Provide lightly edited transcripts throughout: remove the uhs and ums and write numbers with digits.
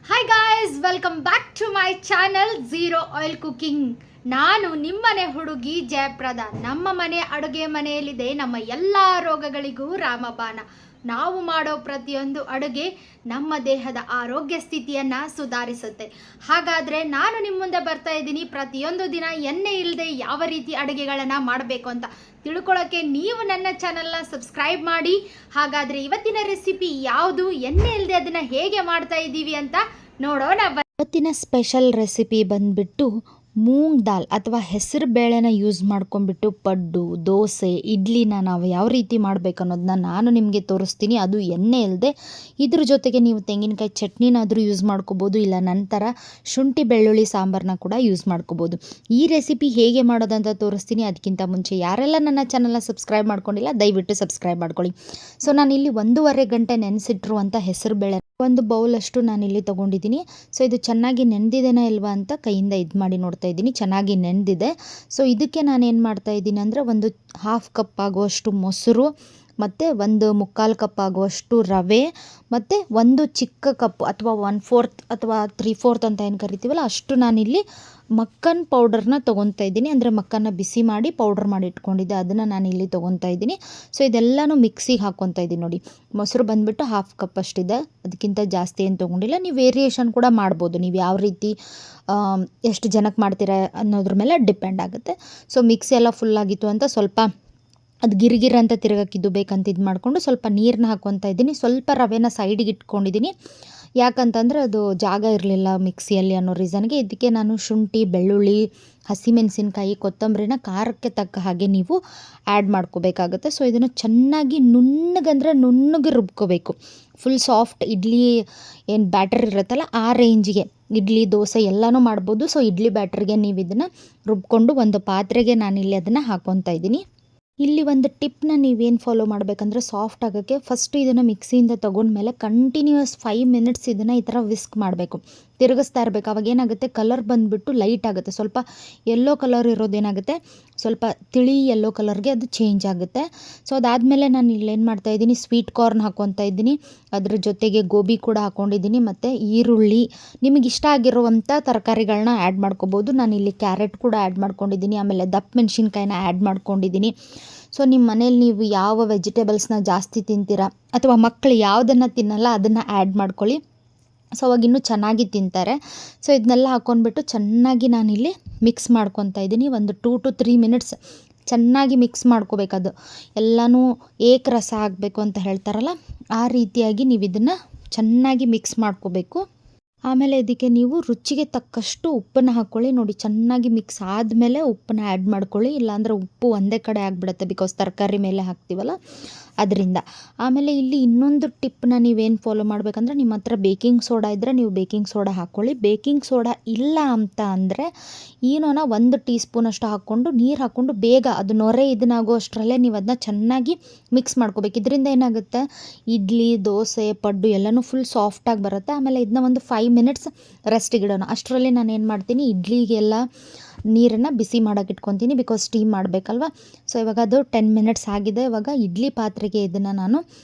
Hi guys, welcome back to my channel zero oil cooking. ನಾನು ನಿಮ್ಮನೆ ಹುಡುಗಿ ಜಯಪ್ರದ. ನಮ್ಮ ಮನೆ ಅಡುಗೆ ಮನೆಯಲ್ಲಿದೆ ನಮ್ಮ ಎಲ್ಲ ರೋಗಗಳಿಗೂ ರಾಮಬಾಣ. ನಾವು ಮಾಡೋ ಪ್ರತಿಯೊಂದು ಅಡುಗೆ ನಮ್ಮ ದೇಹದ ಆರೋಗ್ಯ ಸ್ಥಿತಿಯನ್ನು ಸುಧಾರಿಸುತ್ತೆ. ಹಾಗಾದರೆ ನಾನು ನಿಮ್ಮ ಮುಂದೆ ಬರ್ತಾ ಇದ್ದೀನಿ ಪ್ರತಿಯೊಂದು ದಿನ ಎಣ್ಣೆ ಇಲ್ಲದೆ ಯಾವ ರೀತಿ ಅಡುಗೆಗಳನ್ನು ಮಾಡಬೇಕು ಅಂತ ತಿಳ್ಕೊಳ್ಳೋಕ್ಕೆ ನೀವು ನನ್ನ ಚಾನಲ್ನ ಸಬ್ಸ್ಕ್ರೈಬ್ ಮಾಡಿ. ಹಾಗಾದರೆ ಇವತ್ತಿನ ರೆಸಿಪಿ ಯಾವುದು, ಎಣ್ಣೆ ಇಲ್ಲದೆ ಅದನ್ನು ಹೇಗೆ ಮಾಡ್ತಾ ಇದ್ದೀವಿ ಅಂತ ನೋಡೋಣ. ಇವತ್ತಿನ ಸ್ಪೆಷಲ್ ರೆಸಿಪಿ ಬಂದ್ಬಿಟ್ಟು ಮೂಂಗ್ ದಾಲ್ ಅಥವಾ ಹೆಸರು ಬೇಳೆನ ಯೂಸ್ ಮಾಡ್ಕೊಂಡ್ಬಿಟ್ಟು ಪಡ್ಡು, ದೋಸೆ, ಇಡ್ಲಿನ ನಾವು ಯಾವ ರೀತಿ ಮಾಡಬೇಕು ಅನ್ನೋದನ್ನ ನಾನು ನಿಮಗೆ ತೋರಿಸ್ತೀನಿ. ಅದು ಎಣ್ಣೆ ಇಲ್ಲದೆ. ಇದ್ರ ಜೊತೆಗೆ ನೀವು ತೆಂಗಿನಕಾಯಿ ಚಟ್ನಿನಾದರೂ ಯೂಸ್ ಮಾಡ್ಕೋಬೋದು, ಇಲ್ಲ ನಂತರ ಶುಂಠಿ ಬೆಳ್ಳುಳ್ಳಿ ಸಾಂಬಾರನ್ನ ಕೂಡ ಯೂಸ್ ಮಾಡ್ಕೋಬೋದು. ಈ ರೆಸಿಪಿ ಹೇಗೆ ಮಾಡೋದಂತ ತೋರಿಸ್ತೀನಿ. ಅದಕ್ಕಿಂತ ಮುಂಚೆ ಯಾರೆಲ್ಲ ನನ್ನ ಚಾನಲ್ನ ಸಬ್ಸ್ಕ್ರೈಬ್ ಮಾಡ್ಕೊಂಡಿಲ್ಲ ದಯವಿಟ್ಟು ಸಬ್ಸ್ಕ್ರೈಬ್ ಮಾಡ್ಕೊಳ್ಳಿ. ಸೊ ನಾನಿಲ್ಲಿ 1.5 ಗಂಟೆ ನೆನೆಸಿಟ್ಟಿರುವಂಥ ಹೆಸರು ಬೇಳೆ ಒಂದು ಬೌಲಷ್ಟು ನಾನಿಲ್ಲಿ ತೊಗೊಂಡಿದ್ದೀನಿ. ಸೊ ಇದು ಚೆನ್ನಾಗಿ ನೆನೆದಿದೆನಾ ಇಲ್ವಾ ಅಂತ ಕೈಯಿಂದ ಇದು ಮಾಡಿ ನೋಡ್ತಾ ಇದ್ದೀನಿ. ಚೆನ್ನಾಗಿ ನೆನೆದಿದೆ. ಸೊ ಇದಕ್ಕೆ ನಾನು ಏನು ಮಾಡ್ತಾ ಇದ್ದೀನಿ ಅಂದರೆ ಒಂದು 1/2 ಕಪ್ ಆಗುವಷ್ಟು ಮೊಸರು, ಮತ್ತು 1/4 ಕಪ್ ಆಗುವಷ್ಟು ರವೆ, ಮತ್ತು ಒಂದು ಚಿಕ್ಕ ಕಪ್ ಅಥವಾ 1/4 ಅಥವಾ 3/4 ಅಂತ ಏನು ಕರಿತೀವಲ್ಲ ಅಷ್ಟು ನಾನಿಲ್ಲಿ ಮಕ್ಕನ್ ಪೌಡರ್ನ ತೊಗೊತಾ ಇದ್ದೀನಿ. ಅಂದರೆ ಮಕ್ಕನ್ನ ಬಿಸಿ ಮಾಡಿ ಪೌಡರ್ ಮಾಡಿ ಇಟ್ಕೊಂಡಿದ್ದೆ, ಅದನ್ನು ನಾನು ಇಲ್ಲಿ ತೊಗೊತಾ ಇದ್ದೀನಿ. ಸೊ ಇದೆಲ್ಲನೂ ಮಿಕ್ಸಿಗೆ ಹಾಕ್ಕೊತಾ ಇದ್ದೀನಿ. ನೋಡಿ, ಮೊಸರು ಬಂದುಬಿಟ್ಟು 1/2 ಕಪ್ ಅಷ್ಟಿದೆ, ಅದಕ್ಕಿಂತ ಜಾಸ್ತಿ ಏನು ತೊಗೊಂಡಿಲ್ಲ. ನೀವು ವೇರಿಯೇಷನ್ ಕೂಡ ಮಾಡ್ಬೋದು, ನೀವು ಯಾವ ರೀತಿ ಎಷ್ಟು ಜನಕ್ಕೆ ಮಾಡ್ತೀರಾ ಅನ್ನೋದ್ರ ಮೇಲೆ ಡಿಪೆಂಡ್ ಆಗುತ್ತೆ. ಸೊ ಮಿಕ್ಸಿ ಎಲ್ಲ ಫುಲ್ಲಾಗಿತ್ತು ಅಂತ ಸ್ವಲ್ಪ ಅದು ಗಿರಿಗಿರ ಅಂತ ತಿರುಗಕ್ಕಿದ್ದು ಬೇಕಂತ ಇದು ಮಾಡಿಕೊಂಡು ಸ್ವಲ್ಪ ನೀರನ್ನ ಹಾಕ್ಕೊತಾ ಇದ್ದೀನಿ. ಸ್ವಲ್ಪ ರವೆನ ಸೈಡಿಗೆ ಇಟ್ಕೊಂಡಿದ್ದೀನಿ, ಯಾಕಂತಂದರೆ ಅದು ಜಾಗ ಇರಲಿಲ್ಲ ಮಿಕ್ಸಿಯಲ್ಲಿ ಅನ್ನೋ ರೀಸನ್ಗೆ. ಇದಕ್ಕೆ ನಾನು ಶುಂಠಿ, ಬೆಳ್ಳುಳ್ಳಿ, ಹಸಿಮೆಣಸಿನ್ಕಾಯಿ, ಕೊತ್ತಂಬರಿನ ಖಾರಕ್ಕೆ ತಕ್ಕ ಹಾಗೆ ನೀವು ಆ್ಯಡ್ ಮಾಡ್ಕೋಬೇಕಾಗುತ್ತೆ. ಸೊ ಇದನ್ನು ಚೆನ್ನಾಗಿ ನುಣ್ಣಗೆ ರುಬ್ಕೋಬೇಕು. ಫುಲ್ ಸಾಫ್ಟ್ ಇಡ್ಲಿ ಏನು ಬ್ಯಾಟರ್ ಇರುತ್ತಲ್ಲ ಆ ರೇಂಜಿಗೆ. ಇಡ್ಲಿ, ದೋಸೆ ಎಲ್ಲನೂ ಮಾಡ್ಬೋದು. ಸೊ ಇಡ್ಲಿ ಬ್ಯಾಟ್ರಿಗೆ ನೀವು ಇದನ್ನು ರುಬ್ಕೊಂಡು ಒಂದು ಪಾತ್ರೆಗೆ ನಾನಿಲ್ಲಿ ಅದನ್ನು ಹಾಕ್ಕೊತಾ ಇದ್ದೀನಿ. ಇಲ್ಲಿ ಒಂದು ಟಿಪ್ನ ನೀವೇನು ಫಾಲೋ ಮಾಡಬೇಕಂದ್ರೆ, ಸಾಫ್ಟ್ ಆಗೋಕ್ಕೆ ಫಸ್ಟು ಇದನ್ನು ಮಿಕ್ಸಿಯಿಂದ ತೊಗೊಂಡ್ಮೇಲೆ ಕಂಟಿನ್ಯೂಸ್ 5 ಮಿನಿಟ್ಸ್ ಇದನ್ನು ಈ ಥರ ವಿಸ್ಕ್ ಮಾಡಬೇಕು, ತಿರುಗಿಸ್ತಾ ಇರಬೇಕು. ಅವಾಗ ಏನಾಗುತ್ತೆ, ಕಲರ್ ಬಂದುಬಿಟ್ಟು ಲೈಟ್ ಆಗುತ್ತೆ. ಸ್ವಲ್ಪ ಯೆಲ್ಲೋ ಕಲರ್ ಇರೋದೇನಾಗುತ್ತೆ, ಸ್ವಲ್ಪ ತಿಳಿ ಯೆಲ್ಲೋ ಕಲರ್ಗೆ ಅದು ಚೇಂಜ್ ಆಗುತ್ತೆ. ಸೊ ಅದಾದಮೇಲೆ ನಾನು ಇಲ್ಲೇನು ಮಾಡ್ತಾಯಿದ್ದೀನಿ, ಸ್ವೀಟ್ ಕಾರ್ನ್ ಹಾಕ್ಕೊತಾ ಇದ್ದೀನಿ, ಅದ್ರ ಜೊತೆಗೆ ಗೋಬಿ ಕೂಡ ಹಾಕ್ಕೊಂಡಿದ್ದೀನಿ, ಮತ್ತು ಈರುಳ್ಳಿ, ನಿಮಗೆ ಇಷ್ಟ ಆಗಿರುವಂಥ ತರಕಾರಿಗಳನ್ನ ಆ್ಯಡ್ ಮಾಡ್ಕೋಬೋದು. ನಾನು ಇಲ್ಲಿ ಕ್ಯಾರೆಟ್ ಕೂಡ ಆ್ಯಡ್ ಮಾಡ್ಕೊಂಡಿದ್ದೀನಿ, ಆಮೇಲೆ ದಪ್ಪ ಮೆಣಸಿನ್ಕಾಯಿನ ಆ್ಯಡ್ ಮಾಡ್ಕೊಂಡಿದ್ದೀನಿ. ಸೊ ನಿಮ್ಮ ಮನೇಲಿ ನೀವು ಯಾವ ವೆಜಿಟೇಬಲ್ಸ್ನ ಜಾಸ್ತಿ ತಿಂತೀರಾ ಅಥವಾ ಮಕ್ಕಳು ಯಾವುದನ್ನು ತಿನ್ನಲ್ಲ ಅದನ್ನು ಆ್ಯಡ್ ಮಾಡ್ಕೊಳ್ಳಿ. ಸೊ ಅವಾಗ ಇನ್ನೂ ಚೆನ್ನಾಗಿ ತಿಂತಾರೆ. ಸೊ ಇದನ್ನೆಲ್ಲ ಹಾಕ್ಕೊಂಡ್ಬಿಟ್ಟು ಚೆನ್ನಾಗಿ ನಾನಿಲ್ಲಿ ಮಿಕ್ಸ್ ಮಾಡ್ಕೊತಾ ಇದ್ದೀನಿ. ಒಂದು 2 to 3 ಮಿನಿಟ್ಸ್ ಚೆನ್ನಾಗಿ ಮಿಕ್ಸ್ ಮಾಡ್ಕೋಬೇಕದು. ಎಲ್ಲನೂ ಏಕರಸ ಆಗಬೇಕು ಅಂತ ಹೇಳ್ತಾರಲ್ಲ, ಆ ರೀತಿಯಾಗಿ ನೀವು ಇದನ್ನು ಚೆನ್ನಾಗಿ ಮಿಕ್ಸ್ ಮಾಡ್ಕೋಬೇಕು. ಆಮೇಲೆ ಇದಕ್ಕೆ ನೀವು ರುಚಿಗೆ ತಕ್ಕಷ್ಟು ಉಪ್ಪನ್ನು ಹಾಕ್ಕೊಳ್ಳಿ. ನೋಡಿ, ಚೆನ್ನಾಗಿ ಮಿಕ್ಸ್ ಆದಮೇಲೆ ಉಪ್ಪನ್ನ ಆ್ಯಡ್ ಮಾಡ್ಕೊಳ್ಳಿ, ಇಲ್ಲಾಂದರೆ ಉಪ್ಪು ಒಂದೇ ಕಡೆ ಆಗಿಬಿಡುತ್ತೆ, ಬಿಕಾಸ್ ತರಕಾರಿ ಮೇಲೆ ಹಾಕ್ತೀವಲ್ಲ ಅದರಿಂದ. ಆಮೇಲೆ ಇಲ್ಲಿ ಇನ್ನೊಂದು ಟಿಪ್ನ ನೀವೇನು ಫಾಲೋ ಮಾಡಬೇಕಂದ್ರೆ, ನಿಮ್ಮ ಹತ್ರ ಬೇಕಿಂಗ್ ಸೋಡಾ ಇದ್ದರೆ ನೀವು ಬೇಕಿಂಗ್ ಸೋಡಾ ಹಾಕ್ಕೊಳ್ಳಿ. ಬೇಕಿಂಗ್ ಸೋಡಾ ಇಲ್ಲ ಅಂತ ಅಂದರೆ ಏನೋನ 1 ಟೀ ಸ್ಪೂನಷ್ಟು ಹಾಕ್ಕೊಂಡು ನೀರು ಹಾಕ್ಕೊಂಡು ಬೇಗ ಅದು ನೊರೆ ಇದನ್ನಾಗೋ ಅಷ್ಟರಲ್ಲೇ ನೀವು ಅದನ್ನ ಚೆನ್ನಾಗಿ ಮಿಕ್ಸ್ ಮಾಡ್ಕೋಬೇಕು. ಇದರಿಂದ ಏನಾಗುತ್ತೆ, ಇಡ್ಲಿ, ದೋಸೆ, ಪಡ್ಡು ಎಲ್ಲನೂ ಫುಲ್ ಸಾಫ್ಟಾಗಿ ಬರುತ್ತೆ. ಆಮೇಲೆ ಇದನ್ನ ಒಂದು 5 ಮಿನಿಟ್ಸ್ ರೆಸ್ಟಿಗೆ ಇಡೋಣ. ಅಷ್ಟರಲ್ಲಿ ನಾನು ಏನು ಮಾಡ್ತೀನಿ, ಇಡ್ಲಿಗೆಲ್ಲ ನೀರನ್ನು ಬಿಸಿ ಮಾಡೋಕೆ ಇಟ್ಕೊತೀನಿ, ಬಿಕಾಸ್ ಸ್ಟೀಮ್ ಮಾಡಬೇಕಲ್ವ. ಸೊ ಇವಾಗ ಅದು 10 ಮಿನಿಟ್ಸ್ ಆಗಿದೆ. ಇವಾಗ ಇಡ್ಲಿ ಪಾತ್ರೆಗೆ ಇದನ್ನು ನಾನು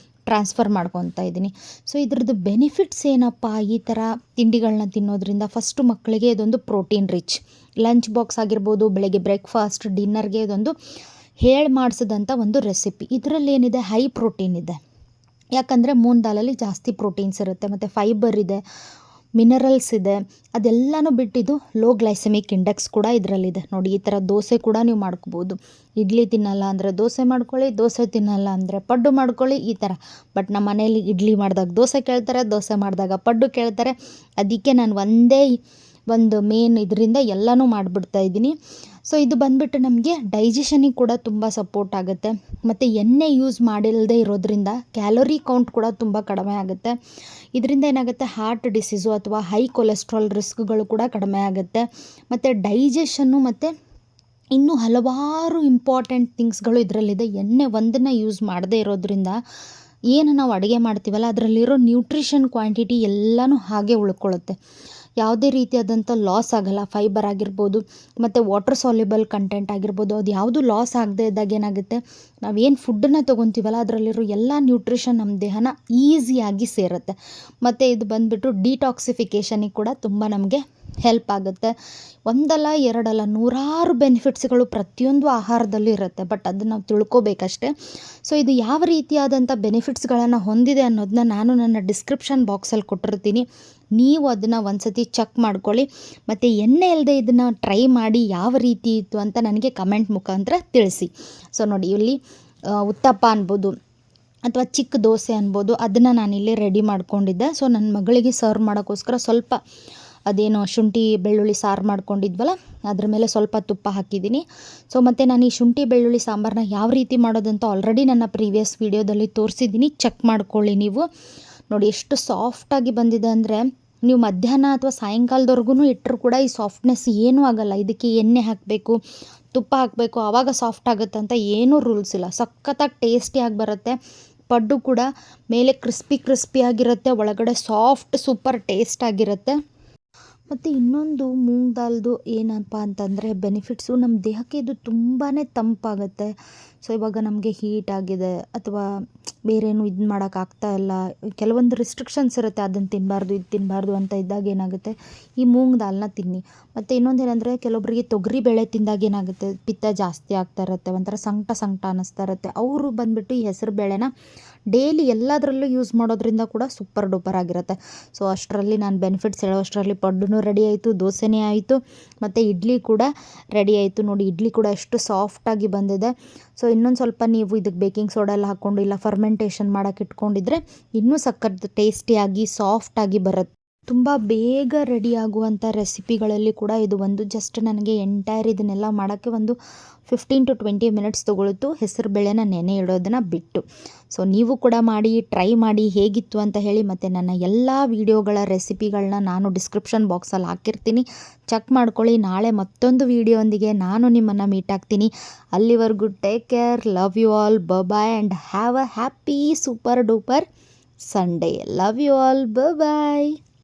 ಟ್ರಾನ್ಸ್ಫರ್ ಮಾಡ್ಕೊತಾ ಇದ್ದೀನಿ. ಸೊ ಇದ್ರದ್ದು ಬೆನಿಫಿಟ್ಸ್ ಏನಪ್ಪ, ಈ ಥರ ತಿಂಡಿಗಳನ್ನ ತಿನ್ನೋದ್ರಿಂದ, ಫಸ್ಟು ಮಕ್ಕಳಿಗೆ ಇದೊಂದು ಪ್ರೋಟೀನ್ ರಿಚ್ ಲಂಚ್ ಬಾಕ್ಸ್ ಆಗಿರ್ಬೋದು, ಬೆಳಗ್ಗೆ ಬ್ರೇಕ್ಫಾಸ್ಟ್, ಡಿನ್ನರ್ಗೆ ಇದೊಂದು ಹೇಳಿ ಮಾಡಿಸಿದಂಥ ಒಂದು ರೆಸಿಪಿ. ಇದರಲ್ಲಿ ಏನಿದೆ, ಹೈ ಪ್ರೋಟೀನ್ ಇದೆ. ಯಾಕಂದರೆ ಮೂಂಗ್ ದಾಲಲ್ಲಿ ಜಾಸ್ತಿ ಪ್ರೋಟೀನ್ಸ್ ಇರುತ್ತೆ, ಮತ್ತು ಫೈಬರ್ ಇದೆ, ಮಿನರಲ್ಸ್ ಇದೆ. ಅದೆಲ್ಲನೂ ಬಿಟ್ಟಿದ್ದು ಲೋ ಗ್ಲೈಸೆಮಿಕ್ ಇಂಡೆಕ್ಸ್ ಕೂಡ ಇದರಲ್ಲಿದೆ. ನೋಡಿ, ಈ ಥರ ದೋಸೆ ಕೂಡ ನೀವು ಮಾಡ್ಕೋಬೋದು. ಇಡ್ಲಿ ತಿನ್ನಲ್ಲ ಅಂದರೆ ದೋಸೆ ಮಾಡ್ಕೊಳ್ಳಿ, ದೋಸೆ ತಿನ್ನಲ್ಲ ಅಂದರೆ ಪಡ್ಡು ಮಾಡ್ಕೊಳ್ಳಿ, ಈ ಥರ. ಬಟ್ ನಮ್ಮ ಮನೇಲಿ ಇಡ್ಲಿ ಮಾಡಿದಾಗ ದೋಸೆ ಕೇಳ್ತಾರೆ, ದೋಸೆ ಮಾಡಿದಾಗ ಪಡ್ಡು ಕೇಳ್ತಾರೆ. ಅದಕ್ಕೆ ನಾನು ಒಂದೇ ಒಂದು ಮೇನ್ ಇದರಿಂದ ಎಲ್ಲನೂ ಮಾಡಿಬಿಡ್ತಾ ಇದ್ದೀನಿ. ಸೊ ಇದು ಬಂದುಬಿಟ್ಟು ನಮಗೆ ಡೈಜೆಷನಿಗೆ ಕೂಡ ತುಂಬ ಸಪೋರ್ಟ್ ಆಗುತ್ತೆ, ಮತ್ತು ಎಣ್ಣೆ ಯೂಸ್ ಮಾಡಿಲ್ಲದೆ ಇರೋದ್ರಿಂದ ಕ್ಯಾಲೋರಿ ಕೌಂಟ್ ಕೂಡ ತುಂಬ ಕಡಿಮೆ ಆಗುತ್ತೆ. ಇದರಿಂದ ಏನಾಗುತ್ತೆ, ಹಾರ್ಟ್ ಡಿಸೀಸು ಅಥವಾ ಹೈ ಕೊಲೆಸ್ಟ್ರಾಲ್ ರಿಸ್ಕ್ಗಳು ಕೂಡ ಕಡಿಮೆ ಆಗುತ್ತೆ. ಮತ್ತು ಡೈಜೆಷನ್ನು ಮತ್ತು ಇನ್ನೂ ಹಲವಾರು ಇಂಪಾರ್ಟೆಂಟ್ ಥಿಂಗ್ಸ್ಗಳು ಇದರಲ್ಲಿದೆ. ಎಣ್ಣೆ ಒಂದನ್ನು ಯೂಸ್ ಮಾಡದೇ ಇರೋದ್ರಿಂದ ಏನು ನಾವು ಅಡುಗೆ ಮಾಡ್ತೀವಲ್ಲ ಅದರಲ್ಲಿರೋ ನ್ಯೂಟ್ರಿಷನ್ ಕ್ವಾಂಟಿಟಿ ಎಲ್ಲನೂ ಹಾಗೆ ಉಳ್ಕೊಳ್ಳುತ್ತೆ. ಯಾವುದೇ ರೀತಿಯಾದಂಥ ಲಾಸ್ ಆಗಲ್ಲ. ಫೈಬರ್ ಆಗಿರ್ಬೋದು ಮತ್ತು ವಾಟರ್ ಸಾಲ್ಯುಬಲ್ ಕಂಟೆಂಟ್ ಆಗಿರ್ಬೋದು, ಅದು ಯಾವುದು ಲಾಸ್ ಆಗದೆ ಇದ್ದಾಗ ಏನಾಗುತ್ತೆ, ನಾವೇನು ಫುಡ್ಡನ್ನು ತೊಗೊತೀವಲ್ಲ ಅದರಲ್ಲಿರೋ ಎಲ್ಲ ನ್ಯೂಟ್ರಿಷನ್ ನಮ್ಮ ದೇಹನ ಈಸಿಯಾಗಿ ಸೇರುತ್ತೆ. ಮತ್ತು ಇದು ಬಂದುಬಿಟ್ಟು ಡಿಟಾಕ್ಸಿಫಿಕೇಷನಿಗೆ ಕೂಡ ತುಂಬ ನಮಗೆ ಹೆಲ್ಪ್ ಆಗುತ್ತೆ. ಒಂದಲ್ಲ ಎರಡಲ್ಲ ನೂರಾರು ಬೆನಿಫಿಟ್ಸ್ಗಳು ಪ್ರತಿಯೊಂದು ಆಹಾರದಲ್ಲೂ ಇರುತ್ತೆ. ಬಟ್ ಅದನ್ನು ನಾವು ತಿಳ್ಕೊಬೇಕಷ್ಟೆ. ಸೊ ಇದು ಯಾವ ರೀತಿಯಾದಂಥ ಬೆನಿಫಿಟ್ಸ್ಗಳನ್ನು ಹೊಂದಿದೆ ಅನ್ನೋದನ್ನ ನಾನು ನನ್ನ ಡಿಸ್ಕ್ರಿಪ್ಷನ್ ಬಾಕ್ಸಲ್ಲಿ ಕೊಟ್ಟಿರ್ತೀನಿ. ನೀವು ಅದನ್ನು ಒಂದು ಸತಿ ಚೆಕ್ ಮಾಡ್ಕೊಳ್ಳಿ. ಮತ್ತು ಎಣ್ಣೆ ಇಲ್ಲದೆ ಇದನ್ನು ಟ್ರೈ ಮಾಡಿ ಯಾವ ರೀತಿ ಇತ್ತು ಅಂತ ನನಗೆ ಕಮೆಂಟ್ ಮುಖಾಂತರ ತಿಳಿಸಿ. ಸೊ ನೋಡಿ, ಇಲ್ಲಿ ಉತ್ತಪ್ಪ ಅನ್ಬೋದು ಅಥವಾ ಚಿಕ್ಕ ದೋಸೆ ಅನ್ಬೋದು, ಅದನ್ನು ನಾನಿಲ್ಲಿ ರೆಡಿ ಮಾಡ್ಕೊಂಡಿದ್ದೆ. ಸೊ ನನ್ನ ಮಗಳಿಗೆ ಸರ್ವ್ ಮಾಡೋಕ್ಕೋಸ್ಕರ ಸ್ವಲ್ಪ ಅದೇನೋ ಶುಂಠಿ ಬೆಳ್ಳುಳ್ಳಿ ಸಾರು ಮಾಡ್ಕೊಂಡಿದ್ವಲ್ಲ ಅದ್ರ ಮೇಲೆ ಸ್ವಲ್ಪ ತುಪ್ಪ ಹಾಕಿದ್ದೀನಿ. ಸೊ ಮತ್ತು ನಾನು ಈ ಶುಂಠಿ ಬೆಳ್ಳುಳ್ಳಿ ಸಾಂಬಾರನ್ನ ಯಾವ ರೀತಿ ಮಾಡೋದಂತ ಆಲ್ರೆಡಿ ನನ್ನ ಪ್ರೀವಿಯಸ್ ವೀಡಿಯೋದಲ್ಲಿ ತೋರಿಸಿದ್ದೀನಿ, ಚೆಕ್ ಮಾಡ್ಕೊಳ್ಳಿ ನೀವು. ನೋಡಿ ಎಷ್ಟು ಸಾಫ್ಟಾಗಿ ಬಂದಿದೆ ಅಂದರೆ, ನೀವು ಮಧ್ಯಾಹ್ನ ಅಥವಾ ಸಾಯಂಕಾಲದವರೆಗೂ ಇಟ್ಟರು ಕೂಡ ಈ ಸಾಫ್ಟ್ನೆಸ್ ಏನೂ ಆಗೋಲ್ಲ. ಇದಕ್ಕೆ ಎಣ್ಣೆ ಹಾಕಬೇಕು, ತುಪ್ಪ ಹಾಕಬೇಕು, ಆವಾಗ ಸಾಫ್ಟ್ ಆಗುತ್ತೆ ಅಂತ ಏನೂ ರೂಲ್ಸ್ ಇಲ್ಲ. ಸಖತ್ತಾಗಿ ಟೇಸ್ಟಿಯಾಗಿ ಬರುತ್ತೆ. ಪಡ್ಡು ಕೂಡ ಮೇಲೆ ಕ್ರಿಸ್ಪಿಯಾಗಿರುತ್ತೆ, ಒಳಗಡೆ ಸಾಫ್ಟ್ ಸೂಪರ್ ಟೇಸ್ಟ್ ಆಗಿರುತ್ತೆ. ಮತ್ತು ಇನ್ನೊಂದು ಮೂಂಗ್ ದಾಲ್ದು ಏನಪ್ಪ ಅಂತಂದರೆ ಬೆನಿಫಿಟ್ಸು, ನಮ್ಮ ದೇಹಕ್ಕೆ ಇದು ತುಂಬಾ ತಂಪಾಗುತ್ತೆ. ಸೊ ಇವಾಗ ನಮಗೆ ಹೀಟ್ ಆಗಿದೆ ಅಥವಾ ಬೇರೇನು ಇದು ಮಾಡೋಕ್ಕಾಗ್ತಾ ಇಲ್ಲ, ಕೆಲವೊಂದು ರಿಸ್ಟ್ರಿಕ್ಷನ್ಸ್ ಇರುತ್ತೆ, ಅದನ್ನು ತಿನ್ನಬಾರ್ದು ಇದು ತಿನ್ನಬಾರ್ದು ಅಂತ ಇದ್ದಾಗ ಏನಾಗುತ್ತೆ, ಈ ಮೂಂಗ್ ದಾಲ್ನ ತಿನ್ನಿ. ಮತ್ತು ಇನ್ನೊಂದೇನೆಂದರೆ, ಕೆಲವೊಬ್ಬರಿಗೆ ತೊಗರಿ ಬೇಳೆ ತಿಂದಾಗ ಏನಾಗುತ್ತೆ, ಪಿತ್ತ ಜಾಸ್ತಿ ಆಗ್ತಾ ಇರುತ್ತೆ, ಒಂಥರ ಸಂಕಟ ಅನ್ನಿಸ್ತಾ ಇರುತ್ತೆ. ಅವರು ಬಂದುಬಿಟ್ಟು ಈ ಹೆಸರು ಬೇಳೆನ ಡೈಲಿ ಎಲ್ಲದರಲ್ಲೂ ಯೂಸ್ ಮಾಡೋದ್ರಿಂದ ಕೂಡ ಸೂಪರ್ ಡೂಪರ್ ಆಗಿರುತ್ತೆ. ಸೊ ಅಷ್ಟರಲ್ಲಿ ನಾನು ಬೆನಿಫಿಟ್ಸ್ ಹೇಳೋ ಅಷ್ಟರಲ್ಲಿ ಪಡ್ಡು ರೆಡಿ ಆಯಿತು, ದೋಸೆನೇ ಆಯಿತು, ಮತ್ತು ಇಡ್ಲಿ ಕೂಡ ರೆಡಿ ಆಯಿತು. ನೋಡಿ ಇಡ್ಲಿ ಕೂಡ ಎಷ್ಟು ಸಾಫ್ಟಾಗಿ ಬಂದಿದೆ. ಸೊ ಇನ್ನೊಂದು ಸ್ವಲ್ಪ ನೀವು ಇದಕ್ಕೆ ಬೇಕಿಂಗ್ ಸೋಡಾ ಎಲ್ಲ ಹಾಕ್ಕೊಂಡು ಇಲ್ಲ ಫರ್ಮೆಂಟೇಷನ್ ಮಾಡೋಕೆ ಇಟ್ಕೊಂಡಿದ್ರೆ ಇನ್ನೂ ಸಖತ್ ಟೇಸ್ಟಿಯಾಗಿ ಸಾಫ್ಟಾಗಿ ಬರುತ್ತೆ. ತುಂಬ ಬೇಗ ರೆಡಿ ಆಗುವಂಥ ರೆಸಿಪಿಗಳಲ್ಲಿ ಕೂಡ ಇದು ಒಂದು. ಜಸ್ಟ್ ನನಗೆ ಎಂಟೈರ್ ಇದನ್ನೆಲ್ಲ ಮಾಡೋಕ್ಕೆ ಒಂದು 15 to 20 ಮಿನಿಟ್ಸ್ ತೊಗೊಳ್ತು, ಹೆಸರು ಬೇಳೆನ ನೆನೆ ಇಡೋದನ್ನು ಬಿಟ್ಟು. ಸೊ ನೀವು ಕೂಡ ಮಾಡಿ, ಟ್ರೈ ಮಾಡಿ ಹೇಗಿತ್ತು ಅಂತ ಹೇಳಿ. ಮತ್ತು ನನ್ನ ಎಲ್ಲ ವೀಡಿಯೋಗಳ ರೆಸಿಪಿಗಳನ್ನ ನಾನು ಡಿಸ್ಕ್ರಿಪ್ಷನ್ ಬಾಕ್ಸಲ್ಲಿ ಹಾಕಿರ್ತೀನಿ, ಚೆಕ್ ಮಾಡ್ಕೊಳ್ಳಿ. ನಾಳೆ ಮತ್ತೊಂದು ವೀಡಿಯೋಂದಿಗೆ ನಾನು ನಿಮ್ಮನ್ನು ಮೀಟ್ ಆಗ್ತೀನಿ. ಅಲ್ಲಿವರೆಗೂ take care, love you all, bye and have a happy super duper Sunday. Love you all, bye.